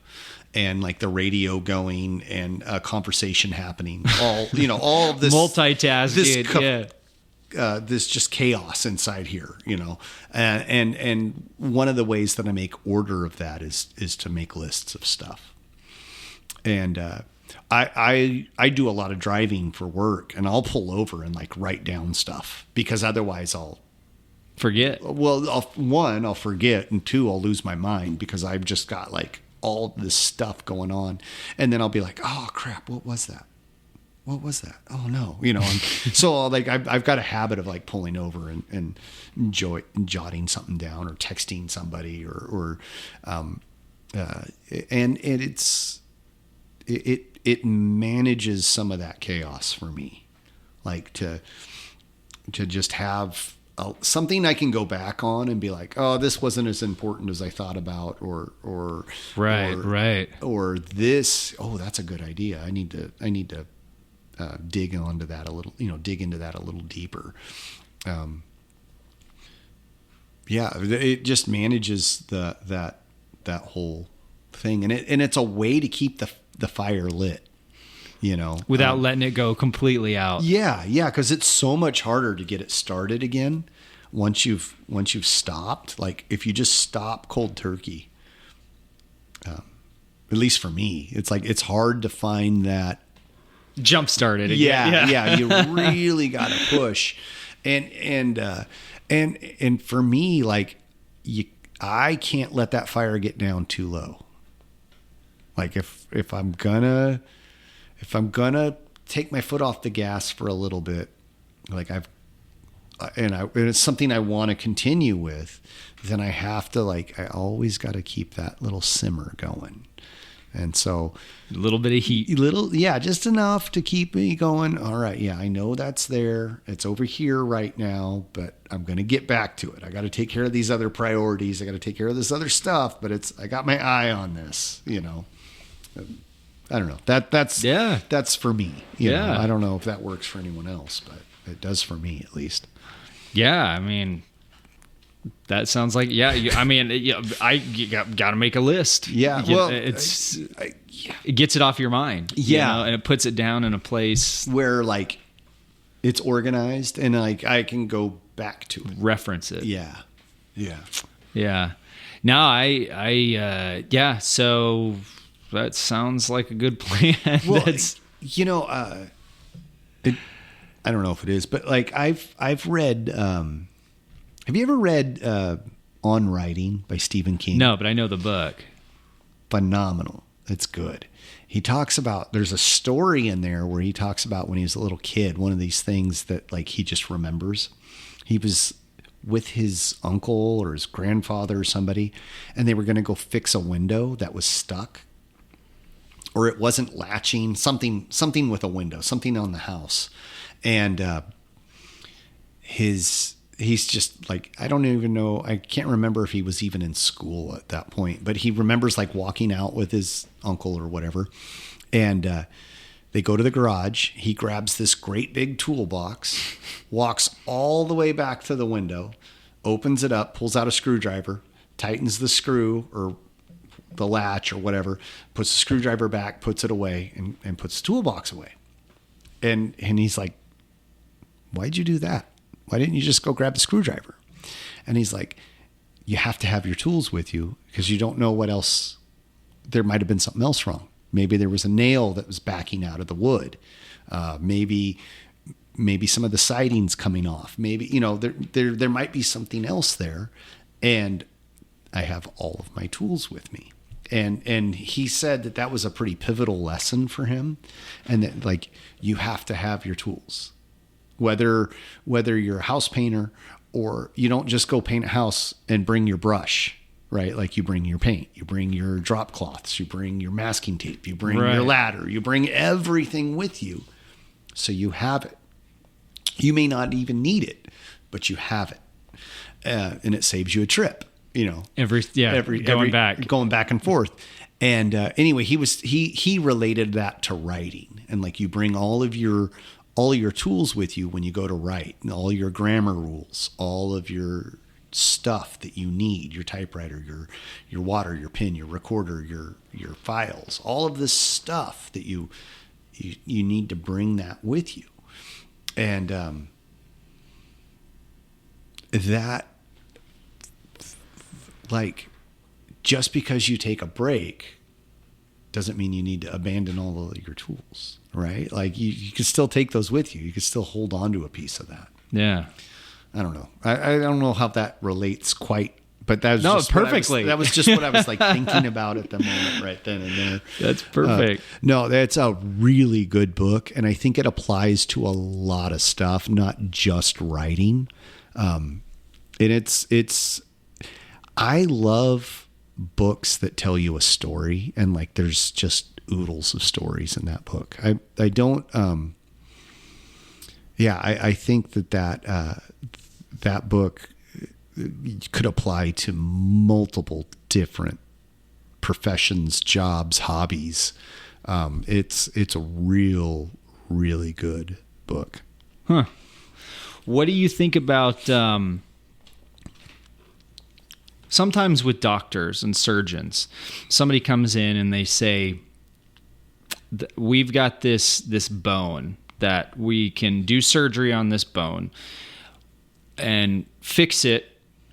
and like the radio going and a conversation happening, all of this multitasking, this just chaos inside here, and one of the ways that I make order of that is to make lists of stuff. And I do a lot of driving for work, and I'll pull over and like write down stuff, because otherwise I'll forget. Well, I'll forget, and two, I'll lose my mind because I've just got like all this stuff going on, and then I'll be like, oh crap, what was that? Oh no, and so like I've got a habit of like pulling over and jotting something down or texting somebody and it manages some of that chaos for me, like to just have something I can go back on and be like, oh, this wasn't as important as I thought about, or this, oh, that's a good idea. I need to dig into that a little deeper. It just manages that whole thing, and it's a way to keep the fire lit, without letting it go completely out. Yeah, because it's so much harder to get it started again once you've stopped. Like if you just stop cold turkey, at least for me, it's like it's hard to find that jump started again. Yeah. You really got to push, and for me, like I can't let that fire get down too low. Like if I'm gonna take my foot off the gas for a little bit, like and it's something I want to continue with, then I have to I always got to keep that little simmer going. And so a little bit of heat, just enough to keep me going. All right. Yeah, I know that's there. It's over here right now, but I'm going to get back to it. I got to take care of these other priorities. I got to take care of this other stuff, but I got my eye on this, I don't know. That's for me. You know? I don't know if that works for anyone else, but it does for me at least. Yeah. I mean, that sounds like, I got to make a list. Yeah. It gets it off your mind. Yeah. And it puts it down in a place where like it's organized and like I can go back to it. Reference it. Yeah. No, so that sounds like a good plan. Well, I don't know if it is, but like I've read, have you ever read On Writing by Stephen King? No, but I know the book. Phenomenal. It's good. He talks about, there's a story in there where he talks about when he was a little kid, one of these things that like he just remembers. He was with his uncle or his grandfather or somebody, and they were going to go fix a window that was stuck, or it wasn't latching, something with a window, something on the house. And he's just like, I don't even know. I can't remember if he was even in school at that point, but he remembers like walking out with his uncle or whatever. And they go to the garage. He grabs this great big toolbox, walks all the way back to the window, opens it up, pulls out a screwdriver, tightens the screw or the latch or whatever, puts the screwdriver back, puts it away, and puts the toolbox away. And he's like, why'd you do that? Why didn't you just go grab the screwdriver? And he's like, you have to have your tools with you because you don't know what else. There might have been something else wrong. Maybe there was a nail that was backing out of the wood. Maybe some of the siding's coming off. Maybe, there might be something else there. And I have all of my tools with me. And he said that was a pretty pivotal lesson for him. And that like, you have to have your tools. Whether you're a house painter or you don't just go paint a house and bring your brush, right? Like you bring your paint, you bring your drop cloths, you bring your masking tape, you bring your ladder, you bring everything with you. So you have it. You may not even need it, but you have it. And it saves you a trip, going back and forth. And anyway, he related that to writing, and like you bring all your tools with you when you go to write, and all your grammar rules, all of your stuff that you need, your typewriter, your water, your pen, your recorder, your files, all of this stuff that you need to bring that with you. And that, like, just because you take a break doesn't mean you need to abandon all of your tools, right? Like, you can still take those with you. You can still hold on to a piece of that. Yeah. I don't know. I don't know how that relates quite, but that was just perfectly. That was just what I was like thinking about at the moment, right then and there. That's perfect. No, that's a really good book, and I think it applies to a lot of stuff, not just writing. And it's. I love books that tell you a story, and like there's just oodles of stories in that book. I don't. I think that book could apply to multiple different professions, jobs, hobbies. It's a really good book. Huh. What do you think about sometimes with doctors and surgeons? Somebody comes in and they say, we've got this bone that we can do surgery on this bone and fix it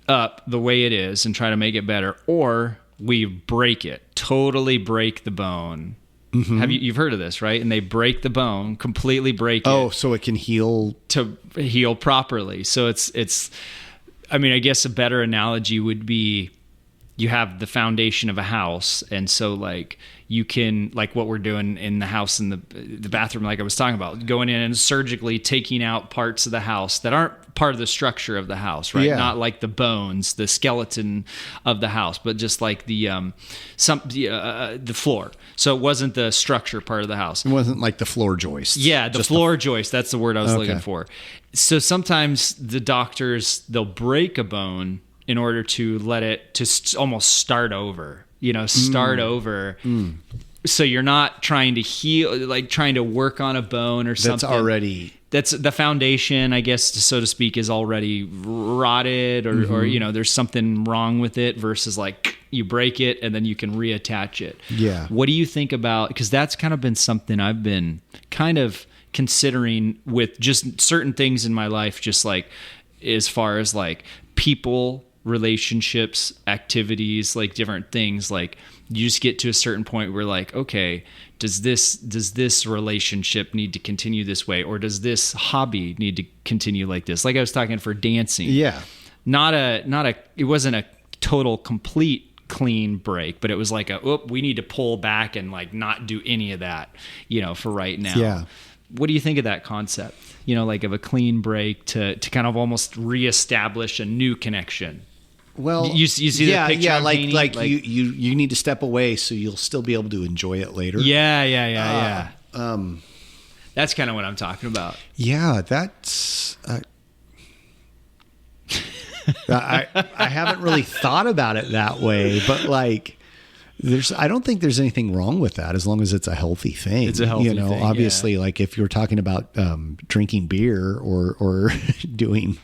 up the way it is and try to make it better, or we break it, totally break the bone. Mm-hmm. You've heard of this, right? And they break the bone, completely break it. Oh, so it can heal to heal properly. So it's. I mean, I guess a better analogy would be you have the foundation of a house, and so like you can, like what we're doing in the house in the bathroom, like I was talking about, going in and surgically taking out parts of the house that aren't part of the structure of the house, right? Yeah. Not like the bones, the skeleton of the house, but just like the floor. So it wasn't the structure part of the house. It wasn't like the floor joist. Yeah, the floor joist. That's the word I was looking for. So sometimes the doctors, they'll break a bone in order to let it to almost start over, over. Mm. So you're not trying to heal, like trying to work on a bone or something. That's the foundation, I guess, so to speak, is already rotted or there's something wrong with it versus like you break it and then you can reattach it. Yeah. What do you think about, because that's kind of been something I've been kind of considering with just certain things in my life, just like as far as like people, relationships, activities, like different things, like you just get to a certain point where like, okay, does this relationship need to continue this way, or does this hobby need to continue like this? Like I was talking for dancing. Yeah. It wasn't a total complete clean break, but it was like we need to pull back and like not do any of that, for right now. Yeah. What do you think of that concept? Like of a clean break to kind of almost reestablish a new connection. Well, you see the picture I'm painting? like you need to step away so you'll still be able to enjoy it later. Yeah. That's kind of what I'm talking about. Yeah, that's. I haven't really thought about it that way, but like, I don't think there's anything wrong with that as long as it's a healthy thing. It's a healthy thing. Obviously, like if you're talking about drinking beer or doing,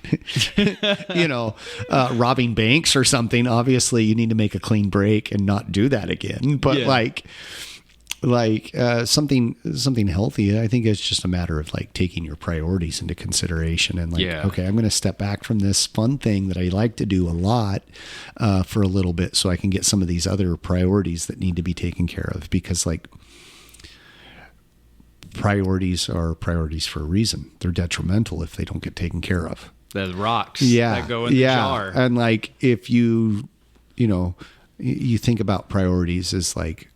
robbing banks or something, obviously you need to make a clean break and not do that again. But something healthy, I think it's just a matter of like taking your priorities into consideration and like, okay, I'm going to step back from this fun thing that I like to do a lot for a little bit so I can get some of these other priorities that need to be taken care of, because like priorities are priorities for a reason. They're detrimental if they don't get taken care of. The rocks that go in the jar. And like if you think about priorities as like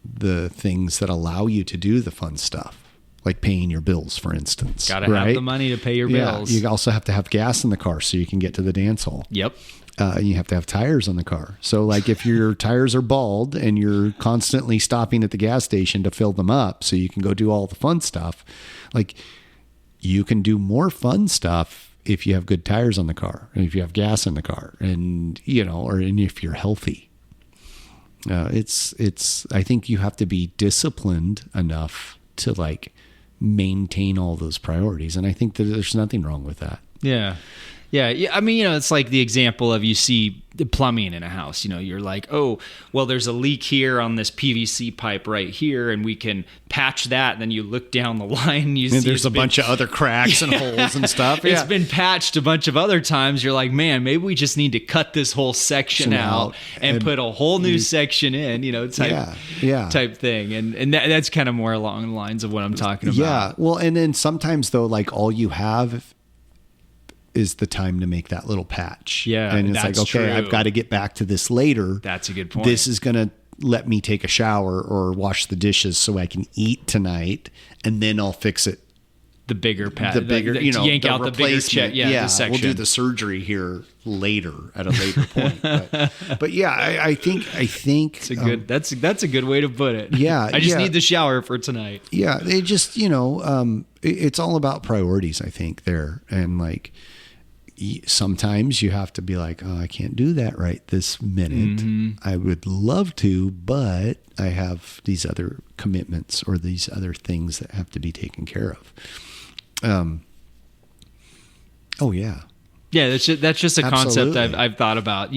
the things that allow you to do the fun stuff, like paying your bills, for instance. Got to have the money to pay your bills. You also have to have gas in the car so you can get to the dance hall. Yep. You have to have tires on the car. So like if your tires are bald and you're constantly stopping at the gas station to fill them up so you can go do all the fun stuff, like you can do more fun stuff if you have good tires on the car and if you have gas in the car and if you're healthy. I think you have to be disciplined enough to like maintain all those priorities. And I think that there's nothing wrong with that. Yeah. Yeah. I mean, it's like the example of you see the plumbing in a house. You're like, oh, well, there's a leak here on this PVC pipe right here, and we can patch that. And then you look down the line, and you see there's a bunch of other cracks and holes and stuff. It's been patched a bunch of other times. You're like, man, maybe we just need to cut this whole section out and put a whole new section in. Type thing. And that's kind of more along the lines of what I'm talking about. Yeah. Well, and then sometimes though, like all you have is the time to make that little patch. Yeah. And it's like, okay, true. I've got to get back to this later. That's a good point. This is going to let me take a shower or wash the dishes so I can eat tonight, and then I'll fix it. The bigger patch. Yank out the bigger check. The section. We'll do the surgery here later at a later point. But yeah, I think that's a good way to put it. Yeah. I just need the shower for tonight. Yeah. They just, it's all about priorities, I think there. And like, sometimes you have to be like, oh, I can't do that right this minute. Mm-hmm. I would love to, but I have these other commitments or these other things that have to be taken care of. Oh yeah. Yeah, that's just a concept Absolutely. I've thought about.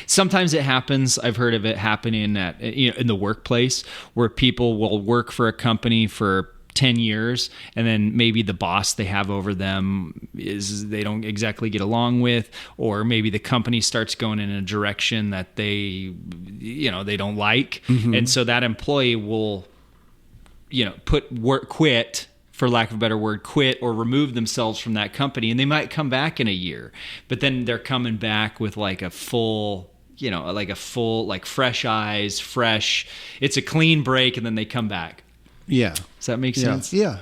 Sometimes it happens. I've heard of it happening in the workplace where people will work for a company for 10 years, and then maybe the boss they have over them is they don't exactly get along with, or maybe the company starts going in a direction that they don't like. Mm-hmm. And so that employee will, quit, for lack of a better word, quit or remove themselves from that company. And they might come back in a year, but then they're coming back with like a full, fresh eyes, it's a clean break, and then they come back. Yeah. Does that make sense? Yeah.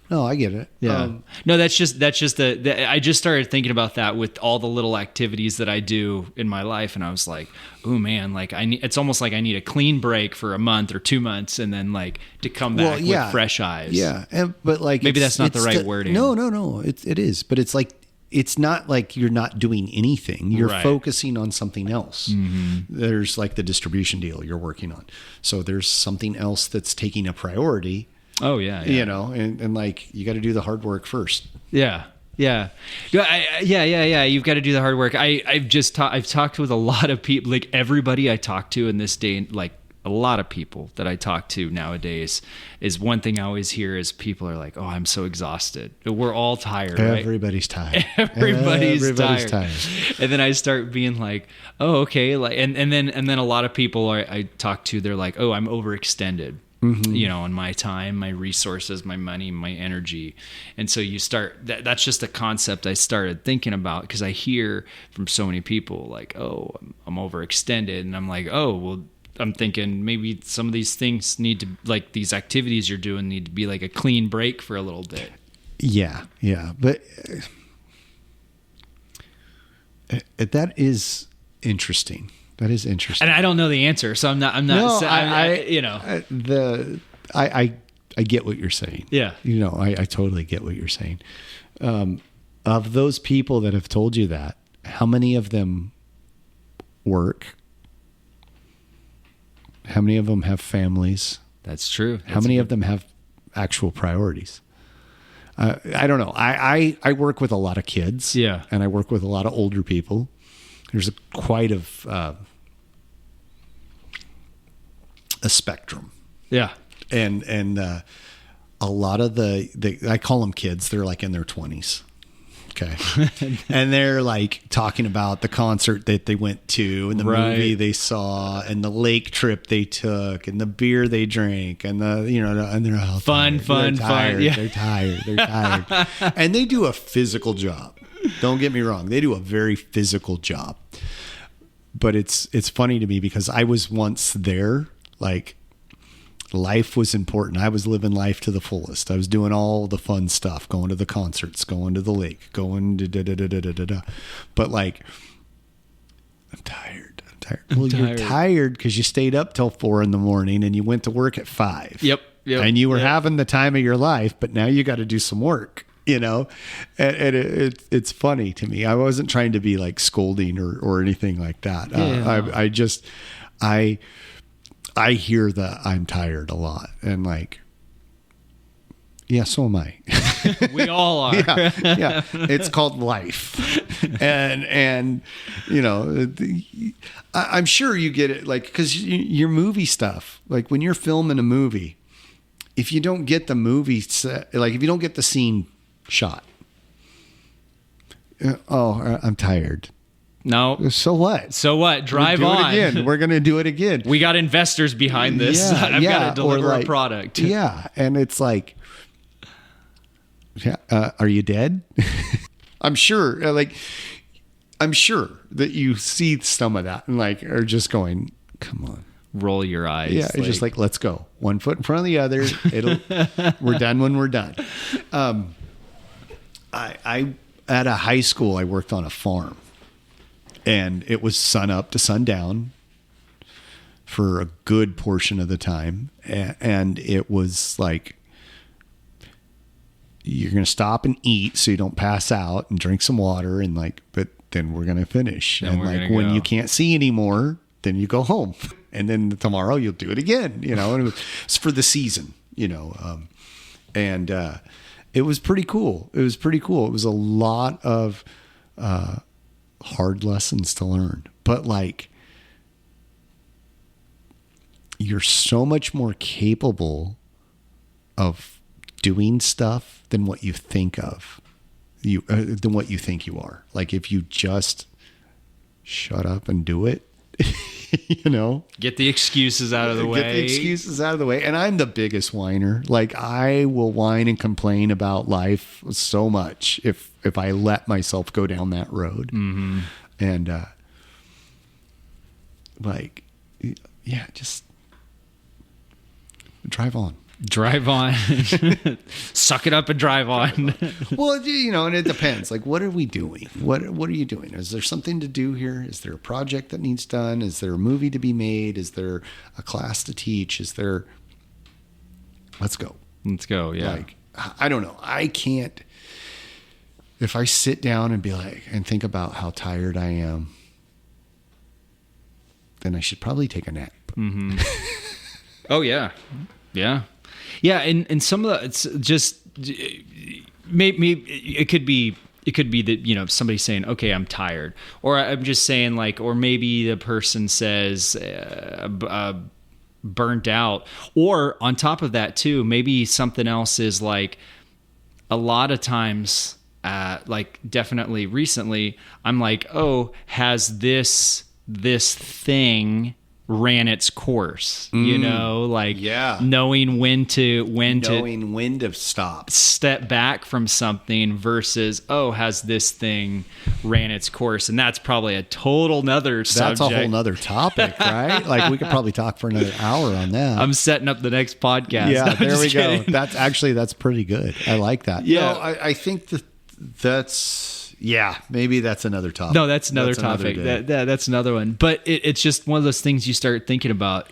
No, I get it. Yeah. No, that's just I just started thinking about that with all the little activities that I do in my life. And I was like, oh man, like it's almost like I need a clean break for a month or 2 months, and then like to come back with fresh eyes. Yeah. But like, maybe that's not the right wording. No. It is, but it's like, it's not like you're not doing anything. You're focusing on something else. Mm-hmm. There's like the distribution deal you're working on. So there's something else that's taking a priority. Oh yeah. And like you got to do the hard work first. Yeah. Yeah. You've got to do the hard work. I've talked with a lot of people, like everybody I talk to in this day, like a lot of people that I talk to nowadays, is one thing I always hear is people are like, oh, I'm so exhausted. We're all tired, right? Everybody's tired. Everybody's tired. And then I start being like, oh, okay. Like, and then a lot of people I talk to, they're like, oh, I'm overextended. Mm-hmm. On my time, my resources, my money, my energy. And so you start, that's just a concept I started thinking about, because I hear from so many people like, oh, I'm overextended. And I'm like, oh, well, I'm thinking maybe some of these things need to, like these activities you're doing need to be like a clean break for a little bit. Yeah. But that is interesting. That is interesting. And I don't know the answer, so I'm not. I get what you're saying. Yeah. I totally get what you're saying. Of those people that have told you that, how many of them work? How many of them have families? That's true. How many of them have actual priorities? I don't know. I work with a lot of kids. Yeah. And I work with a lot of older people. There's quite a spectrum. Yeah. And a lot of the I call them kids. They're like in their 20s. Okay. And they're like talking about the concert that they went to and the movie they saw and the lake trip they took and the beer they drank and and they're all fun. Yeah. They're tired. And they do a physical job. Don't get me wrong. They do a very physical job. But it's funny to me because I was once there. Like, life was important. I was living life to the fullest. I was doing all the fun stuff, going to the concerts, going to the lake, going da. But like, I'm tired. You're tired because you stayed up till 4 a.m. and you went to work at 5. Yep. And you were having the time of your life, but now you got to do some work. And it's funny to me. I wasn't trying to be like scolding or anything like that. I hear that I'm tired a lot, and like, yeah, so am I. We all are. Yeah. It's called life. and I'm sure you get it, like, because your movie stuff, like when you're filming a movie, if you don't get the movie set, like if you don't get the scene shot, I'm tired. No. So what? Drive on. Again. We're going to do it again. We got investors behind this. I've got to deliver a product. Yeah. And it's like, are you dead? I'm sure that you see some of that and like are just going, come on. Roll your eyes. Yeah. It's just like, let's go. One foot in front of the other. We're done when we're done. I at a high school, I worked on a farm. And it was sun up to sundown for a good portion of the time. And it was like, you're going to stop and eat so you don't pass out and drink some water. And like, but then we're going to finish. And like when you can't see anymore, then you go home. And then tomorrow you'll do it again, and it's for the season, and it was pretty cool. It was a lot of, hard lessons to learn, but like you're so much more capable of doing stuff than what you think you are. Like if you just shut up and do it, get the excuses out of the way. And I'm the biggest whiner. Like I will whine and complain about life so much if I let myself go down that road. Mm-hmm. And just drive on. Suck it up and drive on. Well, and it depends. Like, what are we doing? What are you doing? Is there something to do here? Is there a project that needs done? Is there a movie to be made? Is there a class to teach? Let's go. Yeah. Like, I don't know. I can't, if I sit down and be like, and think about how tired I am, then I should probably take a nap. Mm-hmm. Oh yeah. Yeah. Yeah. And some of the, it's just maybe it could be that, somebody saying, okay, I'm tired, or I'm just saying like, or maybe the person says, burnt out, or on top of that too, maybe something else is like a lot of times, like definitely recently, I'm like, oh, has this thing ran its course, knowing when to step back from something versus, oh, has this thing ran its course? And that's probably a total nother subject. That's a whole nother topic, right? Like we could probably talk for another hour on that. I'm setting up the next podcast. Yeah, no, there we kidding. Go. That's pretty good. I like that. Yeah. I think maybe that's another topic. No, that's another topic. That's another one. But it's just one of those things you start thinking about,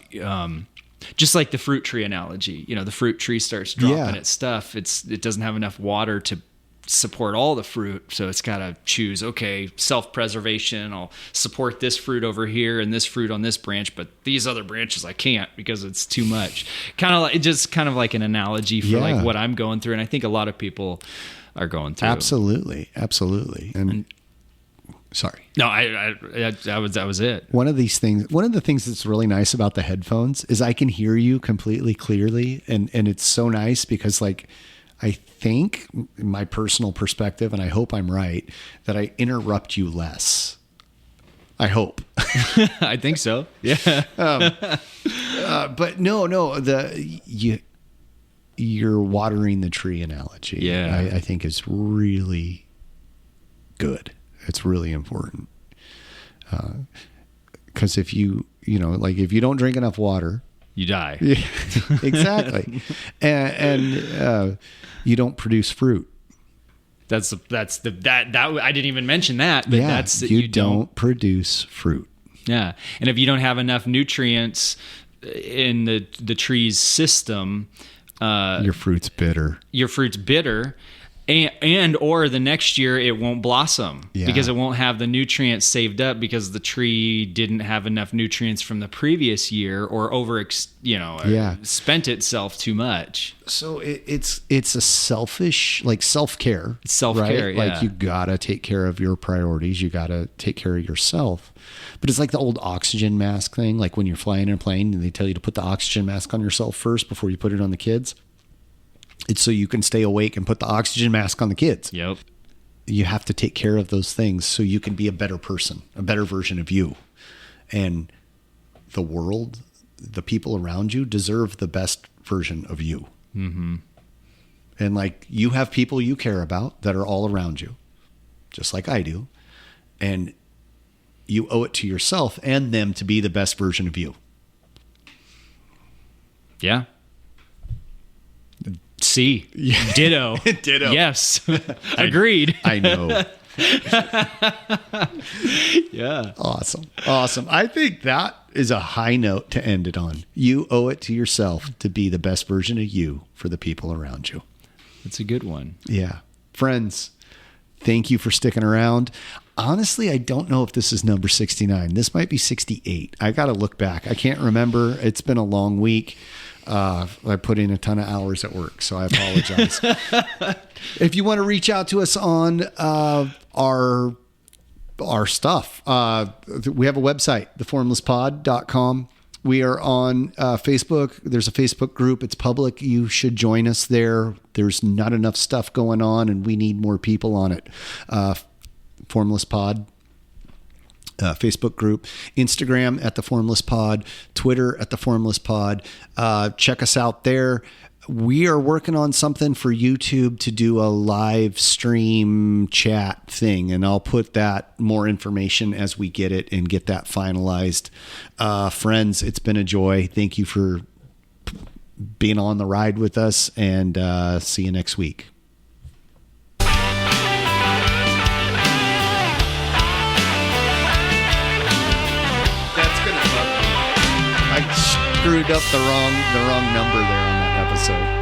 just like the fruit tree analogy. The fruit tree starts dropping its stuff. It doesn't have enough water to support all the fruit, so it's got to choose, okay, self-preservation, I'll support this fruit over here and this fruit on this branch, but these other branches I can't because it's too much. Kind of like an analogy for like what I'm going through, and I think a lot of people are going through. Absolutely. And sorry. No, that was it. One of the things that's really nice about the headphones is I can hear you completely clearly, and it's so nice because like I think, in my personal perspective, and I hope I'm right, that I interrupt you less. I hope. I think so. Yeah. But no, you're watering the tree analogy. Yeah. I think is really good. It's really important. Because if you don't drink enough water, you die. Yeah, exactly. and you don't produce fruit. That I didn't even mention that, but that's you don't produce fruit. Yeah. And if you don't have enough nutrients in the tree's system, your fruit's bitter. And or the next year it won't blossom because it won't have the nutrients saved up because the tree didn't have enough nutrients from the previous year or spent itself too much. So it's a selfish, like self-care. Self-care, right? yeah. Like you gotta take care of your priorities. You gotta take care of yourself. But it's like the old oxygen mask thing. Like when you're flying in a plane and they tell you to put the oxygen mask on yourself first before you put it on the kids. It's so you can stay awake and put the oxygen mask on the kids. Yep. You have to take care of those things so you can be a better person, a better version of you. And the world, the people around you deserve the best version of you. Mm-hmm. And like you have people you care about that are all around you, just like I do. And you owe it to yourself and them to be the best version of you. Yeah. C. Ditto. Ditto. Yes. Agreed. I know. Yeah. Awesome. I think that is a high note to end it on. You owe it to yourself to be the best version of you for the people around you. It's a good one. Yeah. Friends, thank you for sticking around. Honestly, I don't know if this is number 69. This might be 68. I got to look back. I can't remember. It's been a long week. I put in a ton of hours at work, so I apologize. If you want to reach out to us on our stuff, we have a website, theformlesspod.com. We are on Facebook. There's a Facebook group. It's public. You should join us there. There's not enough stuff going on, and we need more people on it. Formless Pod. Facebook group, Instagram at the Formless Pod, Twitter at the Formless Pod. Check us out there. We are working on something for YouTube to do a live stream chat thing, and I'll put that more information as we get it and get that finalized. Friends, it's been a joy. Thank you for being on the ride with us, and see you next week. Screwed up the wrong number there on that episode.